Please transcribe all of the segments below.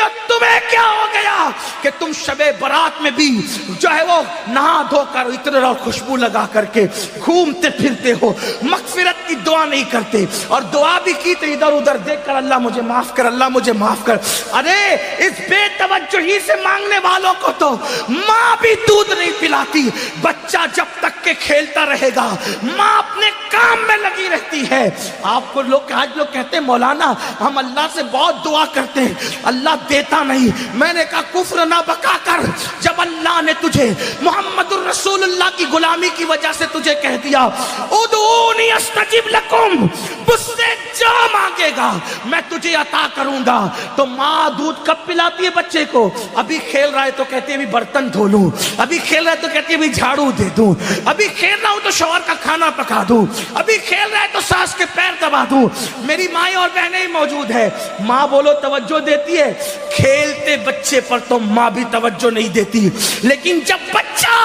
بیٹیوں تمہیں کیا ہو گیا کہ تم شب برات میں بھی جو ہے وہ نہا دھو کر عطر اور خوشبو لگا کر کے گھومتے پھرتے ہو، مغفرت کی دعا نہیں کرتے، اور دعا بھی کی تو ادھر ادھر دیکھ کر اللہ مجھے معاف کر، اللہ مجھے معاف کر۔ ارے اس بے توجہی سے مانگنے والوں کو تو ماں بھی دودھ نہیں پلاتی۔ بچہ جب تک کہ کھیلتا رہے گا ماں اپنے کام میں لگی رہتی ہے۔ آپ کو آج لوگ کہتے ہیں مولانا ہم اللہ سے بہت دعا کرتے ہیں، اللہ دیتا نہیں۔ میں نے کہا کفر نہ بکا کر، جب اللہ نے تجھے محمد الرسول اللہ کی غلامی کی وجہ سے تجھے کہہ دیا ادعونی استجب لکم، مجھ سے جو مانگے گا میں تجھے عطا کروں گا، تو ماں دودھ کب پلاتی ہے بچے کو؟ ابھی کھیل رہا ہے تو کہتی ہے ابھی برتن دھو لوں، ابھی کھیل رہا ہے تو کہتی ہے ابھی جھاڑو دے دوں، ابھی کھیل رہا ہوں تو شوہر کا کھانا پکا دوں، ابھی کھیل رہا ہے تو ساس کے پیر دبا دوں۔ میری مائیں اور بہنیں موجود ہے، ماں بولو توجہ دیتی ہے، کھیلتے بچے پر تو ماں بھی توجہ نہیں دیتی، لیکن جب بچہ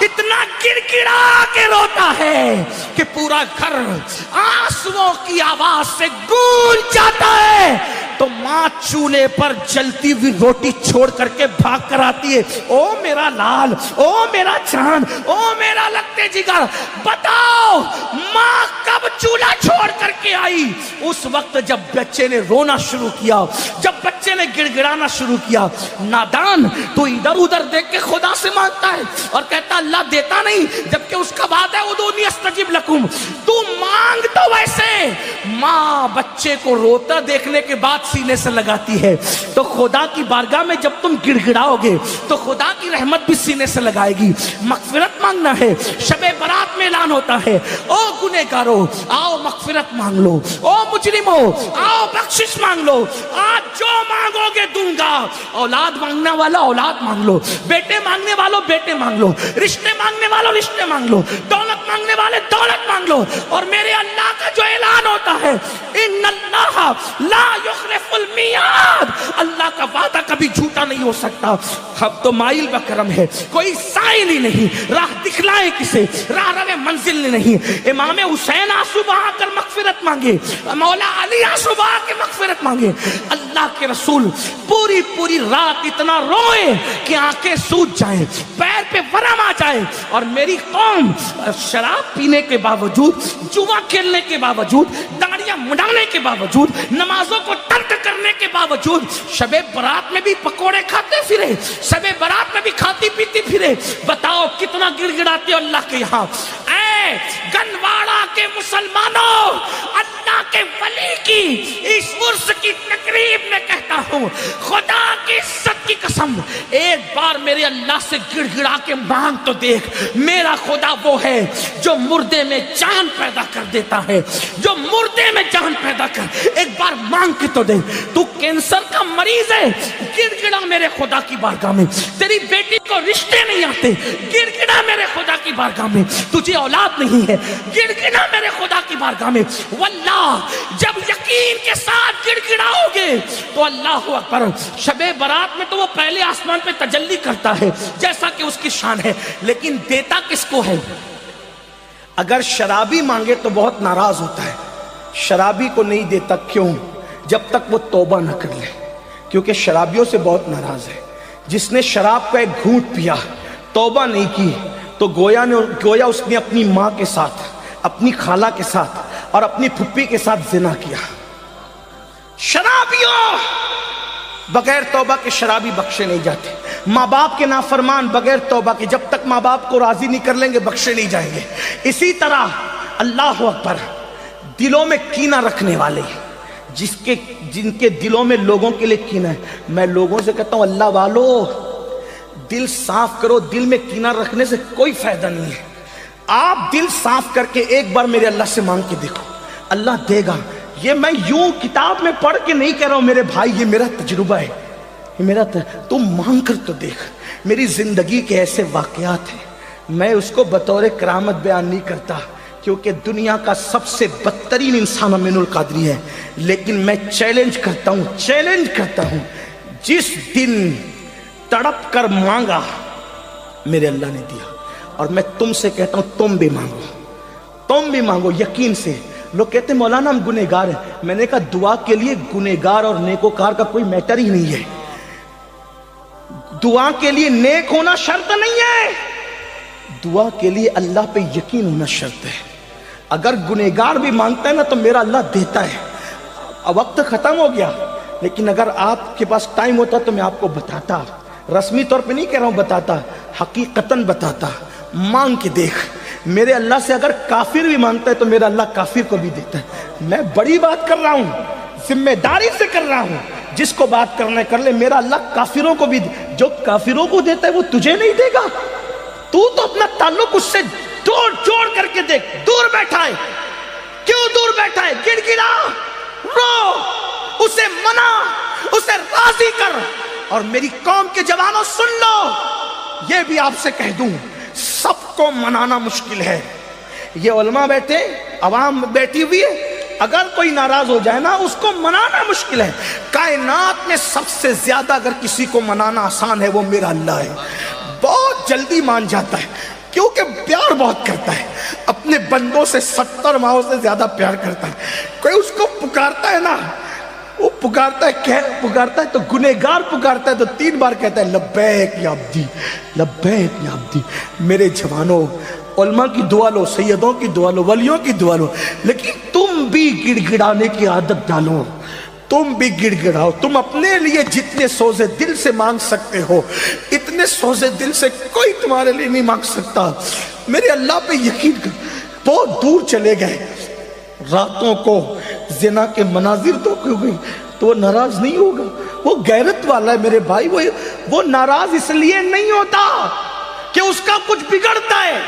اتنا گڑ گڑا کے روتا ہے کہ پورا گھر آنسوؤں کی آواز سے گونج جاتا ہے، تو ماں چولہے پر جلتی ہوئی روٹی چھوڑ کر کے بھاگ کر آتی ہے، او میرا لال، او میرا چاند، او میرا لگتے جگر، بتاؤ ماں کب چولہا چھوڑ کر کے آئی؟ اس وقت جب بچے نے رونا شروع کیا، جب بچے نے گڑ گڑانا شروع کیا۔ نادان تو ادھر ادھر دیکھ کے خدا سے مانگتا ہے اور کہتا اللہ دیتا نہیں، جبکہ اس کا بات ہے ادعونی استجب لکم۔ تو مانگ تو ویسے، ماں بچے کو روتا دیکھنے کے بعد سینے سے لگاتی ہے، تو خدا کی بارگاہ میں جب تم گڑ گڑاؤ گے تو خدا کی رحمت بھی سینے سے لگائے گی۔ مغفرت مانگنا ہے، شب برات میں اعلان ہوتا ہے او گنہگارو آؤ مغفرت مانگ لو، او مجرمو آؤ بخشش مانگ لو، آج جو مانگو گے دوں گا۔ اولاد مانگنے والا اولاد مانگ لو، بیٹے مانگنے والوں بیٹے مانگ لو، رشتے مانگنے والوں رشتے مانگ لو، دولت مانگنے والے دولت مانگ لو۔ اور میرے اللہ کا جو اعلان ہوتا ہے ان اللہ لا یخلف المیعاد، اللہ کا وعدہ کبھی جھوٹا نہیں ہو سکتا۔ اب تو مائل بکرم ہے، کوئی سائل ہی نہیں، راہ دکھلائے کسے، راہ رو منزل نہیں۔ امام حسین آنسو بہا کر مغفرت مانگے، مولا علی آنسو بہا کے مغفرت مانگے، اللہ کے رسول پوری پوری رات اتنا روئے کہ آنکھیں سوج جائیں، پیر پہ ورم آ جائے، اور میری قوم شراب پینے کے باوجود، جوا کھیلنے کے باوجود، داڑیاں مڈانے کے باوجود، نمازوں کو ترک کرنے کے باوجود شب برات میں بھی پکوڑے کھاتے پھرے، شب برات میں بھی کھاتی پیتی پھرے۔ بتاؤ کتنا گڑ گڑاتے ہو اللہ کے یہاں۔ اے گنواڑا کے مسلمانوں، اللہ کے ولی کی اس عرس کی تقریب میں کہتا ہوں خدا کی عزت کی قسم، ایک بار میرے اللہ سے گڑ گڑا کے مانگ تو دیکھ۔ میرا خدا وہ ہے جو مردے میں جان پیدا کر دیتا ہے، جو مردے میں جان پیدا کر، ایک بار مانگ کے تو دے۔ تو کینسر کا مریض ہے، گڑ گڑا میرے خدا کی بارگاہ میں۔ تیری بیٹی کو رشتے نہیں آتے، گڑ گڑا میرے خدا کی بارگاہ میں۔ تجھے اولاد نہیں ہے، گڑ گڑا میرے خدا کی بارگاہ میں۔ واللہ جب یقین کے ساتھ گڑ گڑاؤ گے تو اللہ اکبر، شب برات میں تو وہ پہلے آسمان پہ تجلی کرتا ہے جیسا کہ اس کی شان ہے، لیکن دیتا کس کو ہے؟ اگر شرابی مانگے تو بہت ناراض ہوتا ہے، شرابی کو نہیں دیتا، کیوں؟ جب تک وہ توبہ نہ کر لے، کیونکہ شرابیوں سے بہت ناراض ہے۔ جس نے شراب کا ایک گھونٹ پیا، توبہ نہیں کی، تو گویا اس نے اپنی ماں کے ساتھ، اپنی خالہ کے ساتھ اور اپنی پھپھی کے ساتھ زنا کیا۔ شرابیوں بغیر توبہ کے شرابی بخشے نہیں جاتے، ماں باپ کے نافرمان بغیر توبہ کے جب تک ماں باپ کو راضی نہیں کر لیں گے بخشے نہیں جائیں گے۔ اسی طرح اللہ اکبر، دلوں میں کینہ رکھنے والے، جن کے دلوں میں لوگوں کے لیے کینہ ہے، میں لوگوں سے کہتا ہوں اللہ والو دل صاف کرو، دل میں کینہ رکھنے سے کوئی فائدہ نہیں ہے۔ آپ دل صاف کر کے ایک بار میرے اللہ سے مانگ کے دیکھو، اللہ دے گا۔ یہ میں یوں کتاب میں پڑھ کے نہیں کہہ رہا ہوں میرے بھائی، یہ میرا تجربہ ہے، یہ میرا تم مانگ کر تو دیکھ۔ میری زندگی کے ایسے واقعات ہیں، میں اس کو بطور کرامت بیان نہیں کرتا کیونکہ دنیا کا سب سے بدترین انسان امین القادری ہے، لیکن میں چیلنج کرتا ہوں جس دن تڑپ کر مانگا میرے اللہ نے دیا۔ اور میں تم سے کہتا ہوں تم بھی مانگو یقین سے۔ لوگ کہتے ہیں مولانا ہم گنہگار ہیں، میں نے کہا دعا کے لیے گنہگار اور نیکوکار کا کوئی میٹر ہی نہیں ہے۔ دعا کے لیے نیک ہونا شرط نہیں ہے، دعا کے لیے اللہ پہ یقین ہونا شرط ہے۔ اگر گنہگار بھی مانگتا ہے نا تو میرا اللہ دیتا ہے۔ اب وقت ختم ہو گیا، لیکن اگر آپ کے پاس ٹائم ہوتا تو میں آپ کو بتاتا، رسمی طور پہ نہیں کہہ رہا ہوں، بتاتا، حقیقتاً بتاتا۔ مانگ کے دیکھ، میرے اللہ سے اگر کافر بھی مانگتا ہے تو میرا اللہ کافر کو بھی دیتا ہے۔ میں بڑی بات کر رہا ہوں، ذمہ داری سے کر رہا ہوں، جس کو بات کرنا ہے کر لے۔ میرا اللہ کافروں کو بھی، جو کافروں کو دیتا ہے وہ تجھے نہیں دے گا؟ تو اپنا تعلق اس سے جوڑ کر کے دیکھ۔ دور بیٹھا ہے، کیوں دور بیٹھا ہے؟ گڑ گڑا، رو، اسے منا، اسے راضی کر۔ اور میری قوم کے جوانوں سن لو، یہ بھی آپ سے کہہ دوں، سب کو منانا مشکل ہے۔ یہ علماء بیٹھے، عوام بیٹھی ہوئی ہے، اگر کوئی ناراض ہو جائے نا اس کو منانا مشکل ہے۔ کائنات میں سب سے زیادہ اگر کسی کو منانا آسان ہے وہ میرا اللہ ہے۔ بہت جلدی مان جاتا ہے کیونکہ پیار بہت کرتا ہے، اپنے بندوں سے 70 ماہوں سے زیادہ پیار کرتا ہے۔ کوئی اس کو پکارتا ہے نا، وہ پکارتا ہے تو گنہگار پکارتا ہے تو 3 بار کہتا ہے لبیک یا عبدی، لبیک یا عبدی۔ میرے جوانوں، علماء کی دعا لو، سیدوں کی دعا لو، ولیوں کی دعا لو، لیکن تم بھی گڑ گڑانے کی عادت ڈالو، تم بھی گڑ گڑاؤ۔ تم اپنے لیے جتنے سوزے دل سے مانگ سکتے ہو اتنے سوزے دل سے کوئی تمہارے لیے نہیں مانگ سکتا۔ میرے اللہ پہ یقین کر۔ بہت دور چلے گئے، راتوں کو زنا کے مناظر تو کیوں گئی تو وہ ناراض نہیں ہوگا، وہ غیرت والا ہے میرے بھائی۔ وہ ناراض اس لیے نہیں ہوتا کہ اس کا کچھ بگڑتا ہے،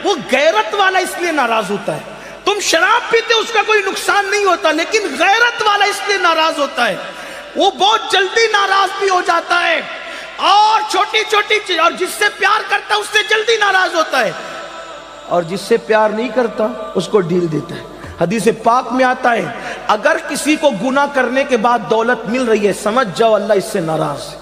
وہ غیرت والا اس لیے ناراض ہوتا ہے۔ تم شراب پیتے اس کا کوئی نقصان نہیں ہوتا، لیکن غیرت والا اس لیے ناراض ہوتا ہے، وہ بہت جلدی ناراض بھی ہو جاتا ہے، اور چھوٹی چھوٹی چیز، اور جس سے پیار کرتا ہے اس سے جلدی ناراض ہوتا ہے، اور جس سے پیار نہیں کرتا اس کو ڈھیل دیتا ہے۔ حدیث پاک میں آتا ہے اگر کسی کو گناہ کرنے کے بعد دولت مل رہی ہے سمجھ جاؤ اللہ اس سے ناراض ہے،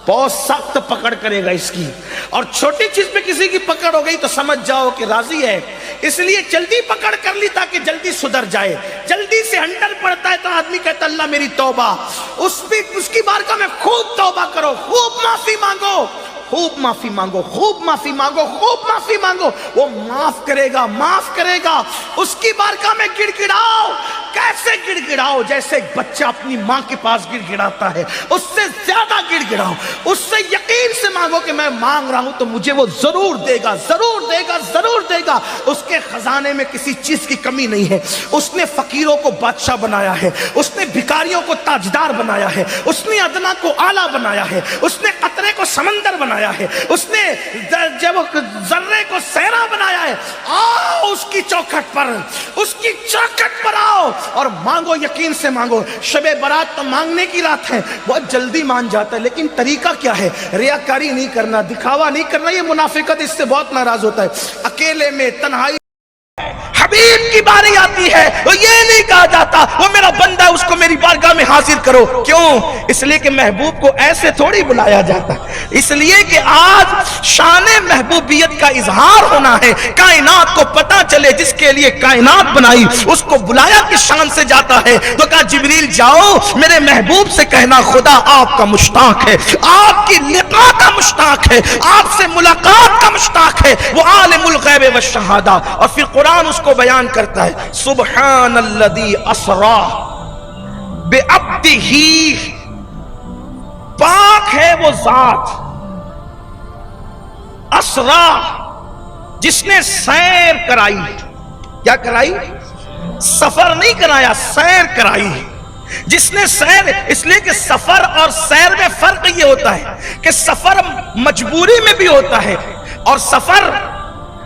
بہت سخت پکڑ کرے گا اس کی، اور چھوٹی چیز پہ کسی کی پکڑ ہو گئی تو سمجھ جاؤ کہ راضی ہے، اس لیے جلدی پکڑ کر لی تاکہ جلدی سدھر جائے۔ جلدی سے ہنڈر پڑتا ہے تو آدمی کہتا اللہ میری توبہ، اس کی بارگاہ میں خوب توبہ کرو، خوب معافی مانگو، خوب معافی مانگو، خوب معافی مانگو، خوب معافی مانگو، وہ معاف کرے گا، معاف کرے گا۔ اس کی بارگاہ میں گڑ گڑاؤ، کیسے گڑ گڑاؤ؟ جیسے ایک بچہ اپنی ماں کے پاس گڑ گڑاتا ہے، اس سے زیادہ گڑ گڑاؤ، اس سے یقین سے مانگو کہ میں مانگ رہا ہوں تو مجھے وہ ضرور دے گا، ضرور دے گا، ضرور دے گا۔ اس کے خزانے میں کسی چیز کی کمی نہیں ہے، اس نے فقیروں کو بادشاہ بنایا ہے، اس نے بھکاریوں کو تاجدار بنایا ہے، اس نے ادنا کو اعلیٰ بنایا ہے، اس نے قطرے کو سمندر بنایا ہے، اس نے ذرے کو صحرا بنایا ہے۔ آؤ اس کی چوکھٹ پر، اس کی چوکھٹ پر آؤ اور مانگو، یقین سے مانگو۔ شب برات تو مانگنے کی رات ہے، بہت جلدی مان جاتا ہے، لیکن طریقہ کیا ہے؟ ریاکاری نہیں کرنا، دکھاوا نہیں کرنا، یہ منافقت، اس سے بہت ناراض ہوتا ہے۔ اکیلے میں تنہائی حبیب کی باری آتی ہے وہ یہ نہیں کہا جاتا وہ میرا بندہ ہے اس کو میری بارگاہ میں حاضر کرو۔ کیوں؟ اس لیے کہ محبوب کو ایسے تھوڑی بلایا جاتا، اس لیے کہ آج شان محبوبیت کا اظہار ہونا ہے، کائنات کو پتا چلے جس کے لیے کائنات بنائی اس کو بلایا کس شان سے جاتا ہے۔ تو کہا جبریل جاؤ میرے محبوب سے کہنا خدا آپ کا مشتاق ہے، آپ کی لقاء کا مشتاق ہے، آپ سے ملاقات کا مشتاق ہے، وہ عالم الغیب والشہادہ۔ اور پھر قرآن اس کو بیان کرتا ہے سبحان الذی اسرا بعبدہ، پاک ہے وہ ذات، اسرا جس نے سیر کرائی۔ کیا کرائی؟ سفر نہیں کرایا، سیر کرائی۔ جس نے سیر، اس لیے کہ سفر اور سیر میں فرق یہ ہوتا ہے کہ سفر مجبوری میں بھی ہوتا ہے اور سفر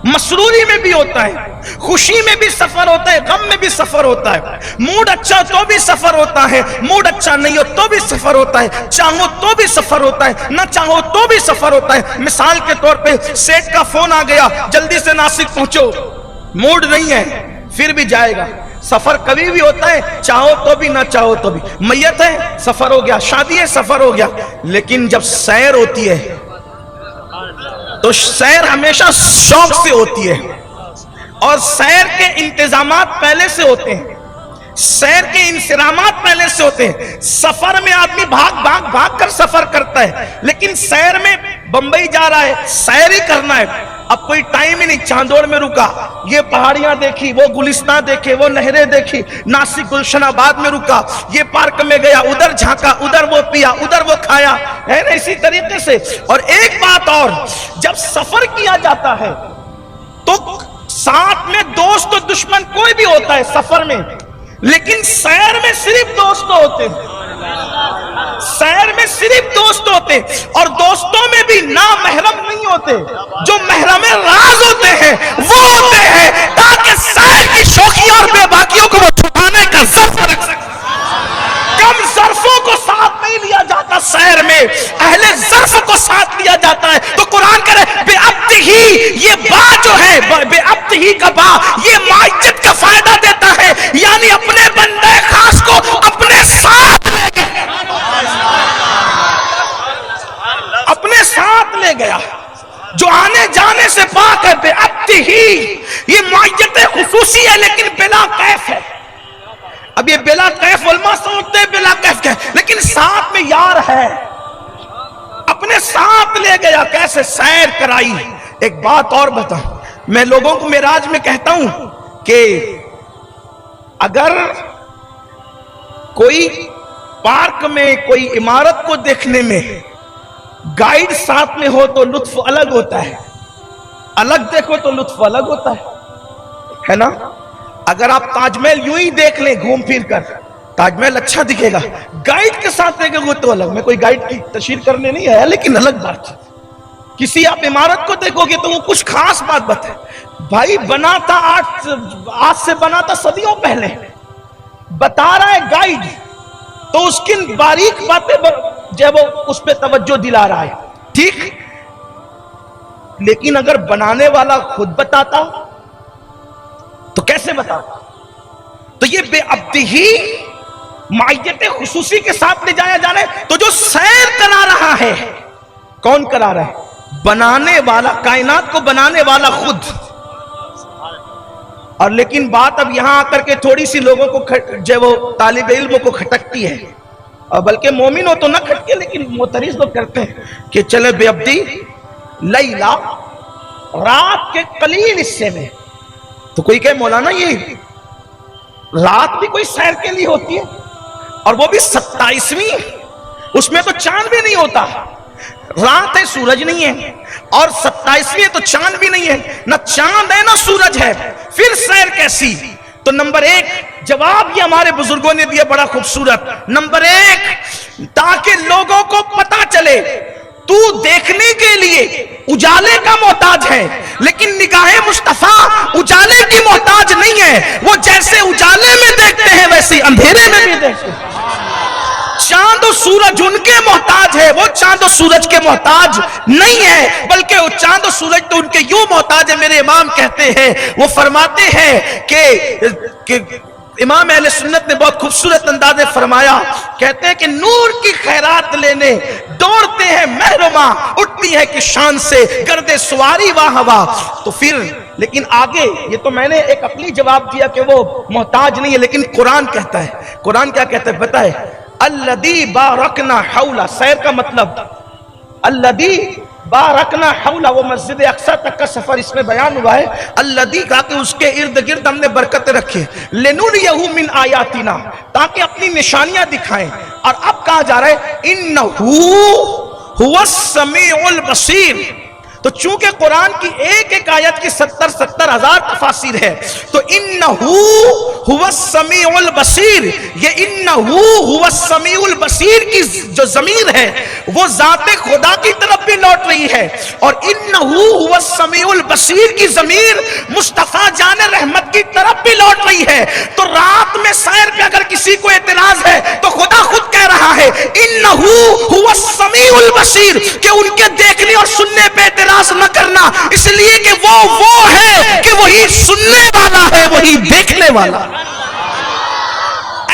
مسروری میں بھی ہوتا ہے، خوشی میں بھی سفر ہوتا ہے، غم میں بھی سفر ہوتا ہے، موڈ اچھا تو بھی سفر ہوتا ہے، موڈ اچھا نہیں ہو تو بھی سفر ہوتا ہے، چاہو تو بھی سفر ہوتا ہے، نہ چاہو تو بھی سفر ہوتا ہے۔ مثال کے طور پہ سیٹ کا فون آ گیا جلدی سے ناسک پہنچو، موڈ نہیں ہے پھر بھی جائے گا۔ سفر کبھی بھی ہوتا ہے، چاہو تو بھی نہ چاہو تو بھی۔ میت ہے سفر ہو گیا، شادی ہے سفر ہو گیا، لیکن جب سیر ہوتی ہے تو سیر ہمیشہ شوق سے ہوتی ہے، اور سیر کے انتظامات پہلے سے ہوتے ہیں۔ سیر کے انصرامات پہلے سے ہوتے ہیں. سفر میں آدمی بھاگ کر سفر کرتا ہے, لیکن سیر میں بمبئی جا رہا ہے, سیر ہی کرنا ہے. اب کوئی ٹائم ہی نہیں, چاندوڑ میں رکا, یہ پہاڑیاں دیکھی, وہ گلستان دیکھے, وہ نہریں دیکھی, ناسک گلشن آباد میں رکا, یہ پارک میں گیا, ادھر جھانکا, ادھر وہ پیا, ادھر وہ کھایا, ہے نا اسی طریقے سے. اور ایک بات اور, جب سفر کیا جاتا ہے تو ساتھ میں دوست و دشمن کوئی بھی ہوتا ہے سفر میں, لیکن سیر میں صرف دوست ہوتے ہیں. سیر میں صرف دوست ہوتے, اور دوستوں میں بھی نامحرم نہیں ہوتے, جو محرم راز ہوتے ہیں وہ ہوتے ہیں, تاکہ سیر کی شوخیوں اور بے باکیوں کو وہ چھپانے کا ظرف رکھ سکتے. کم ظرفوں کو ساتھ نہیں لیا جاتا سیر میں, اہل ظرف کو ساتھ لیا جاتا ہے. تو قرآن کہہ رہے بے عبد ہی, یہ با جو ہے بے عبد ہی کا با, یہ معیت کا فائدہ دیتا ہے, یعنی اپنے بندے خاص کو اپنے ساتھ لے گئے, اپنے ساتھ لے گیا, جو آنے جانے سے پاک ہے. بے عبد ہی, یہ معیت خصوصی ہے لیکن بلا کیف ہے. اب یہ بلا کیف علماء سمجھتے ہیں بلا کیف کیا ہے, لیکن ساتھ میں یار ہے, اپنے ساتھ لے گیا. کیسے سیر کرائی. ایک بات اور بتاؤں, میں لوگوں کو معراج میں کہتا ہوں کہ اگر کوئی پارک میں کوئی عمارت کو دیکھنے میں گائیڈ ساتھ میں ہو تو لطف الگ ہوتا ہے, الگ دیکھو تو لطف الگ ہوتا ہے نا. اگر آپ تاج محل یوں ہی دیکھ لیں گھوم پھر کر, تاج محل اچھا دکھے گا, گائیڈ کے ساتھ دیکھیں گے تو الگ. میں کوئی گائیڈ کی تشہیر کرنے نہیں آیا, لیکن الگ بات ہے. کسی آپ عمارت کو دیکھو گے تو وہ کچھ خاص بات بتائے, بھائی بنا تھا آج سے بنا تھا صدیوں پہلے, بتا رہا ہے گائیڈ, تو اس کی باریک باتیں جب وہ اس پہ توجہ دلا رہا ہے, ٹھیک. لیکن اگر بنانے والا خود بتاتا تو کیسے بتاتا؟ تو یہ بے عبدی ہی معیت خصوصی کے ساتھ لے جایا جا رہا ہے. تو جو سیر کرا رہا ہے, کون کرا رہا ہے؟ بنانے والا, کائنات کو بنانے والا خود. اور لیکن بات اب یہاں آ کر کے تھوڑی سی لوگوں کو جو وہ طالب علموں کو کھٹکتی ہے, اور بلکہ مومن ہو تو نہ کھٹکے, لیکن معترض لوگ کرتے ہیں کہ چلے بے عبدی لیلا, رات کے قلیل حصے میں. تو کوئی کہے مولانا یہ رات بھی کوئی سیر کے لیے ہوتی ہے, اور وہ بھی 27ویں, اس میں تو چاند بھی نہیں ہوتا. رات ہے سورج نہیں ہے, اور 27ویں تو چاند بھی نہیں ہے, نہ چاند ہے نہ سورج ہے, پھر سیر کیسی؟ تو نمبر ایک جواب یہ ہمارے بزرگوں نے دیا بڑا خوبصورت. نمبر ایک, تاکہ لوگوں کو پتا چلے تو دیکھنے کے لیے اجالے کا محتاج ہے, لیکن نگاہ مصطفیٰ اجالے کی محتاج نہیں ہے. وہ جیسے اجالے میں دیکھتے ہیں ویسے اندھیرے میں بھی دیکھتے ہیں. چاند و سورج ان کے محتاج ہے, وہ چاند و سورج کے محتاج نہیں ہے, بلکہ وہ چاند و سورج تو ان کے یوں محتاج ہے. میرے امام کہتے ہیں, وہ فرماتے ہیں کہ امام اہل سنت نے بہت خوبصورت انداز میں فرمایا, کہتے ہیں کہ نور کی خیرات لینے دوڑتے ہیں محرماں, اٹھتی ہے کہ شان سے گردے سواری واہ ہوا. تو پھر لیکن آگے یہ تو میں نے ایک عقلی جواب دیا کہ وہ محتاج نہیں ہے, لیکن قرآن کہتا ہے, قرآن کیا کہتا ہے بتائے؟ الذی بارکنا حولا, سیر کا مطلب الذی بارکنا حولا, وہ مسجد اقصی تک کا سفر اس میں بیان ہوا ہے. الذی کہا کہ اس کے ارد گرد ہم نے برکتیں رکھے, لنریہ من آیاتنا, تاکہ اپنی نشانیاں دکھائیں. اور اب کہا جا رہا ہے انہ هو السمیع البصیر. تو چونکہ قرآن کی ایک ایک آیت کی 70 ہزار تفاسیر ہے, تو انہو هو السمیع البصیر, یہ انہو هو السمیع البصیر کی جو ضمیر ہے وہ ذات خدا کی طرف بھی لوٹ رہی ہے, اور انہو هو السمیع البصیر کی ضمیر مصطفیٰ جان رحمت کی طرف بھی لوٹ رہی ہے. تو رات میں سیر پہ اگر کسی کو اعتراض ہے تو خدا خود کہہ رہا ہے انہو هو السمیع البصیر, کہ ان کے دیکھنے اور سننے پہ اعتراض نہ کرنا, اس لیے کہ وہ ہے کہ وہی سننے والا ہے, وہی دیکھنے والا.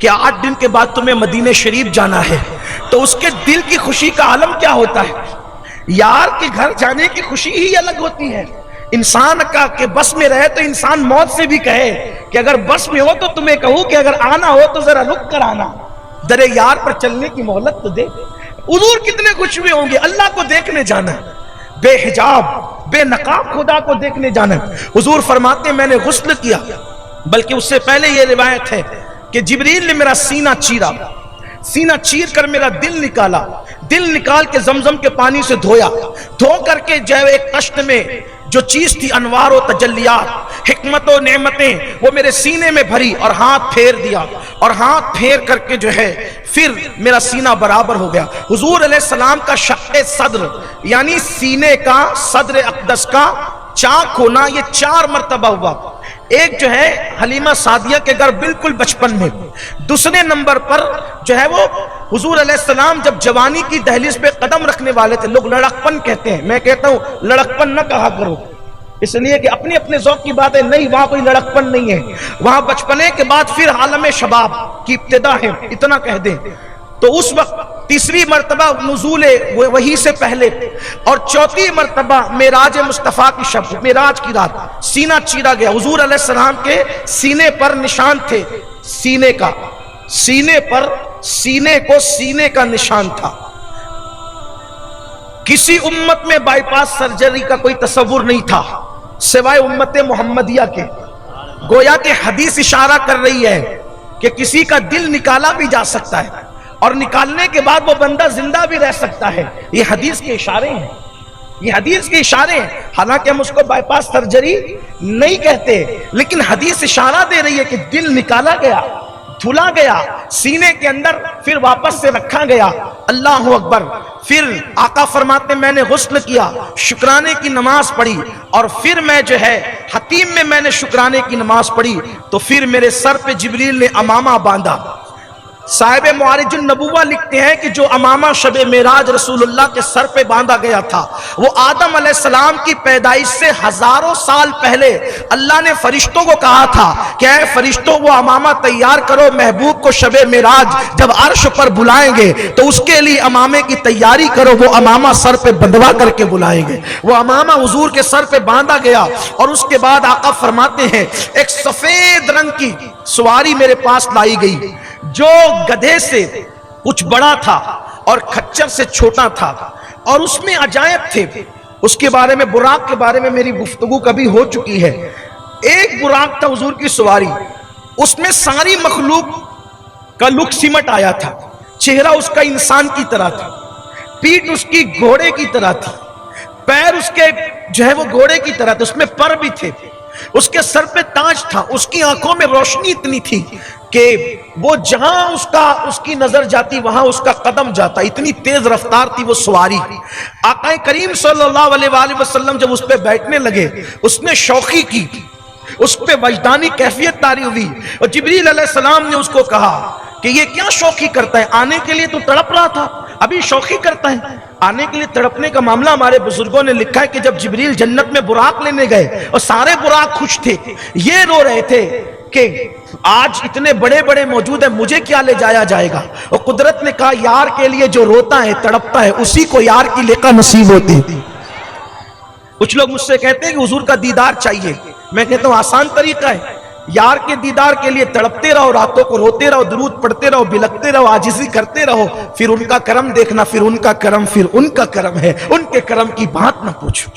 کہ 8 دن کے بعد تمہیں مدینہ شریف جانا ہے، تو اس کے دل کی خوشی کا عالم کیا ہوتا ہے؟ یار کے گھر جانے کی خوشی ہی الگ ہوتی ہے۔ انسان کا کہ بس میں رہے تو انسان موت سے بھی کہے کہ اگر بس میں ہو تو تمہیں کہوں کہ اگر آنا ہو تو ذرا رک کر آنا، در یار پر چلنے کی مہلت تو دے۔ حضور کتنے خوش ہوئے ہوں گے، اللہ کو دیکھنے جانا ہے، بے حجاب بے نقاب خدا کو دیکھنے جانا ہے۔ حضور فرماتے ہیں میں نے غسل کیا، بلکہ اس سے پہلے یہ روایت ہے کہ جبریل نے میرا سینہ چیرا، سینہ چیر کر میرا دل نکالا، دل نکال کے زمزم کے پانی سے دھویا، دھو کر کے جو ہے ایک کشت میں جو چیز تھی انوار و تجلیات حکمت و نعمتیں وہ میرے سینے میں بھری اور ہاتھ پھیر دیا، اور ہاتھ پھیر کر کے جو ہے پھر میرا سینہ برابر ہو گیا۔ حضور علیہ السلام کا شق صدر یعنی سینے کا صدر اقدس کا چاک ہونا یہ 4 مرتبہ ہوا۔ ایک جو ہے حلیمہ سعدیہ کے گھر بالکل بچپن میں، دوسرے نمبر پر جو ہے وہ حضور علیہ السلام جب جوانی کی دہلیز پہ قدم رکھنے والے تھے، لوگ لڑکپن کہتے ہیں، میں کہتا ہوں لڑکپن نہ کہا کرو، اس لیے کہ اپنے اپنے ذوق کی بات ہے، نہیں وہاں کوئی لڑکپن نہیں ہے، وہاں بچپنے کے بعد پھر عالم شباب کی ابتدا ہے، اتنا کہہ دیں۔ تو اس وقت تیسری مرتبہ نزول وحی سے پہلے اور چوتھی مرتبہ معراج مصطفیٰ کی شب، معراج کی رات سینہ چیرا گیا۔ حضور علیہ السلام کے سینے پر نشان تھے، سینے کا، سینے پر سینے کا نشان تھا۔ کسی امت میں بائی پاس سرجری کا کوئی تصور نہیں تھا سوائے امت محمدیہ کے۔ گویا کہ حدیث اشارہ کر رہی ہے کہ کسی کا دل نکالا بھی جا سکتا ہے اور نکالنے کے بعد وہ بندہ زندہ بھی رہ سکتا ہے۔ یہ حدیث کے اشارے ہیں، یہ حدیث کے اشارے ہیں، حالانکہ ہم اس کو بائی پاس سرجری نہیں کہتے، لیکن حدیث اشارہ دے رہی ہے کہ دل نکالا گیا، دھلا گیا، سینے کے اندر پھر واپس سے رکھا گیا۔ اللہ اکبر۔ پھر آقا فرماتے میں نے غسل کیا، شکرانے کی نماز پڑھی، اور پھر میں جو ہے حتیم میں نے شکرانے کی نماز پڑھی، تو پھر میرے سر پہ جبریل نے امامہ باندھا۔ صاحب معارج النبوہ لکھتے ہیں کہ جو امامہ شب معراج رسول اللہ کے سر پہ باندھا گیا تھا وہ آدم علیہ السلام کی پیدائش سے ہزاروں سال پہلے اللہ نے فرشتوں کو کہا تھا کہ اے فرشتوں وہ امامہ تیار کرو، محبوب کو شب معراج جب عرش پر بلائیں گے تو اس کے لیے امامے کی تیاری کرو، وہ امامہ سر پہ بندھوا کر کے بلائیں گے۔ وہ امامہ حضور کے سر پہ باندھا گیا، اور اس کے بعد آقا فرماتے ہیں ایک سفید رنگ کی سواری میرے پاس لائی گئی جو گدھے سے کچھ بڑا تھا اور کھچر سے چھوٹا تھا، اور اس میں عجائب تھے۔ اس کے بارے میں، براق کے بارے میں میری گفتگو کبھی ہو چکی ہے۔ ایک براق تھا حضور کی سواری، اس میں ساری مخلوق کا لک سمٹ آیا تھا، چہرہ اس کا انسان کی طرح تھا، پیٹھ اس کی گھوڑے کی طرح تھی، پیر اس کے جو ہے وہ گھوڑے کی طرح تھے، اس میں پر بھی تھے، اس کے سر پہ تاج تھا، اس کی آنکھوں میں روشنی اتنی تھی کہ وہ جہاں اس کی نظر جاتی وہاں اس کا قدم جاتا، اتنی تیز رفتار تھی وہ سواری۔ آقا کریم صلی اللہ علیہ وآلہ وسلم جب اس پہ بیٹھنے لگے، اس نے شوخی کی، اس پہ وجدانی کیفیت طاری ہوئی، اور جبریل علیہ السلام نے اس کو کہا کہ یہ کیا شوخی کرتا ہے، آنے کے لیے تو تڑپ رہا تھا، ابھی شوخی کرتا ہے۔ آنے کے لیے تڑپنے کا معاملہ ہمارے بزرگوں نے لکھا ہے کہ جب جبریل جنت میں براق لینے گئے اور سارے براق خوش تھے، یہ رو رہے تھے کہ آج اتنے بڑے بڑے موجود ہیں، مجھے کیا لے جایا جائے گا، اور قدرت نے کہا یار کے لیے جو روتا ہے تڑپتا ہے اسی کو یار کی لقا نصیب ہوتی ہے۔ کچھ لوگ مجھ سے کہتے ہیں کہ حضور کا دیدار چاہیے، میں کہتا ہوں آسان طریقہ ہے، یار کے دیدار کے لیے تڑپتے رہو، راتوں کو روتے رہو، درود پڑھتے رہو، بلکتے رہو، عاجزی کرتے رہو، پھر ان کا کرم دیکھنا، پھر ان کا کرم ہے، ان کے کرم کی بات نہ پوچھو۔